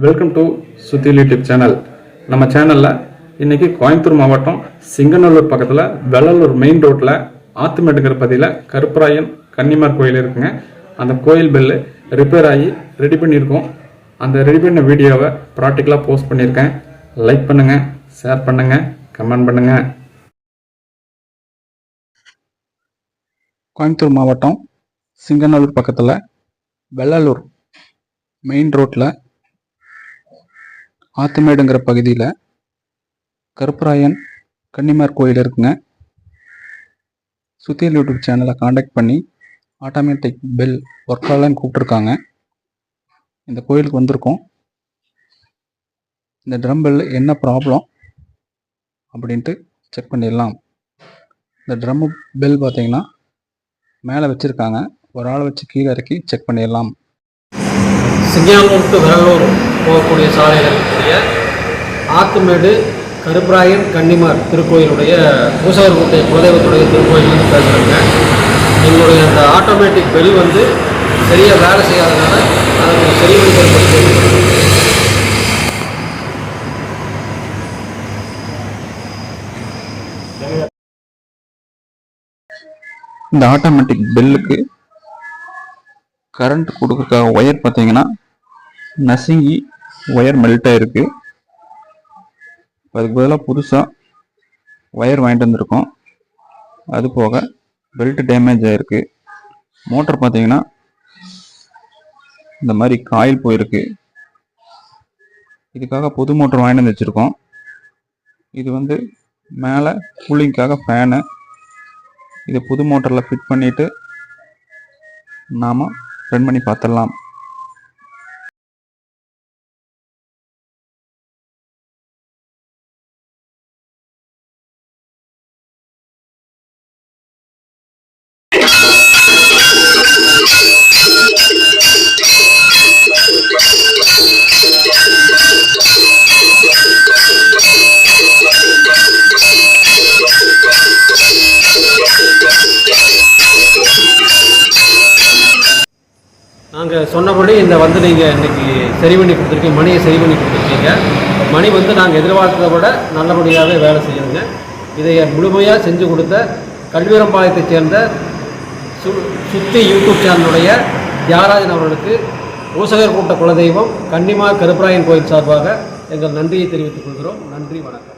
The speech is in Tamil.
வெல்கம் டு சுத்தில் யூடியூப் சேனல். நம்ம சேனலில் இன்றைக்கி கோயம்புத்தூர் மாவட்டம் சிங்கநல்லூர் பக்கத்தில் வெள்ளலூர் மெயின் ரோட்டில் ஆத்துமேட்டுங்கிற பதியில் கருப்பராயன் கன்னிமார் கோயில் இருக்குங்க. அந்த கோயில் பெல்லு ரிப்பேர் ஆகி ரெடி பண்ணியிருக்கோம். அந்த ரெடி பண்ண வீடியோவை ப்ராக்டிக்கலாக போஸ்ட் பண்ணியிருக்கேன். லைக் பண்ணுங்கள், ஷேர் பண்ணுங்கள், கமெண்ட் பண்ணுங்கள். கோயம்புத்தூர் மாவட்டம் சிங்கநல்லூர் பக்கத்தில் வெள்ளலூர் மெயின் ரோட்டில் ஆத்துமேடுங்கிற பகுதியில் கருப்பராயன் கன்னிமார் கோயில் இருக்குங்க. சுத்தியல் யூடியூப் சேனலை காண்டாக்ட் பண்ணி ஆட்டோமேட்டிக் பெல் ஒர்க் ஆகலன்னு கூப்பிட்ருக்காங்க. இந்த கோயிலுக்கு வந்திருக்கோம். இந்த ட்ரம் பெல் என்ன ப்ராப்ளம் அப்படின்ட்டு செக் பண்ணிடலாம். இந்த ட்ரம் பெல் பார்த்தீங்கன்னா மேலே வச்சுருக்காங்க. ஒரு ஆளை வச்சு கீழே இறக்கி செக் பண்ணிடலாம். சிங்கநல்லூர் டு வெள்ளலூர் போகக்கூடிய சாலையில் இருக்கக்கூடிய ஆத்துமேடு கருப்பராயன் கன்னிமார் திருக்கோயிலுடைய பூசகர்களுடைய குலதெய்வத்துடைய திருக்கோயில்னு பேசுகிறாங்க. எங்களுடைய அந்த ஆட்டோமேட்டிக் பெல் சரியாக வேலை செய்யாதனால அதை சரி பண்ணி இந்த ஆட்டோமேட்டிக் பெல்லுக்கு கரண்ட் கொடுக்குற ஒயர் பார்த்தீங்கன்னா நசுங்கி ஒயர் மெல்ட் ஆகிருக்கு. அதுக்கு பதிலாக புதுசாக ஒயர் வாங்கிட்டு வந்திருக்கோம். அது போக பெல்ட் டேமேஜ் ஆகிருக்கு. மோட்டர் பார்த்தீங்கன்னா இந்த மாதிரி காயில் போயிருக்கு. இதுக்காக புது மோட்டர் வாங்கிட்டு வந்து வச்சுருக்கோம். இது மேலே கூலிங்காக ஃபேனு. இதை புது மோட்டரில் ஃபிட் பண்ணிவிட்டு நாம் ரன் பண்ணி பார்த்துடலாம். நாங்கள் சொன்னபடி நீங்கள் இன்றைக்கி சரி பண்ணி கொடுத்துருக்கீங்க. மணியை சரி பண்ணி கொடுத்துருக்கீங்க. மணி நாங்கள் எதிர்பார்த்ததை விட நல்லபடியாகவே வேலை செய்யணுங்க. இதை முழுமையாக செஞ்சு கொடுத்த கல்வீரம்பாளையத்தைச் சேர்ந்த சுத்தி யூடியூப் சேனலுடைய தியாகராஜன் அவர்களுக்கு பூசகர் கூட்ட குலதெய்வம் கன்னிமார் கருப்பராயன் கோயில் சார்பாக எங்கள் நன்றியை தெரிவித்துக் கொள்கிறோம். நன்றி, வணக்கம்.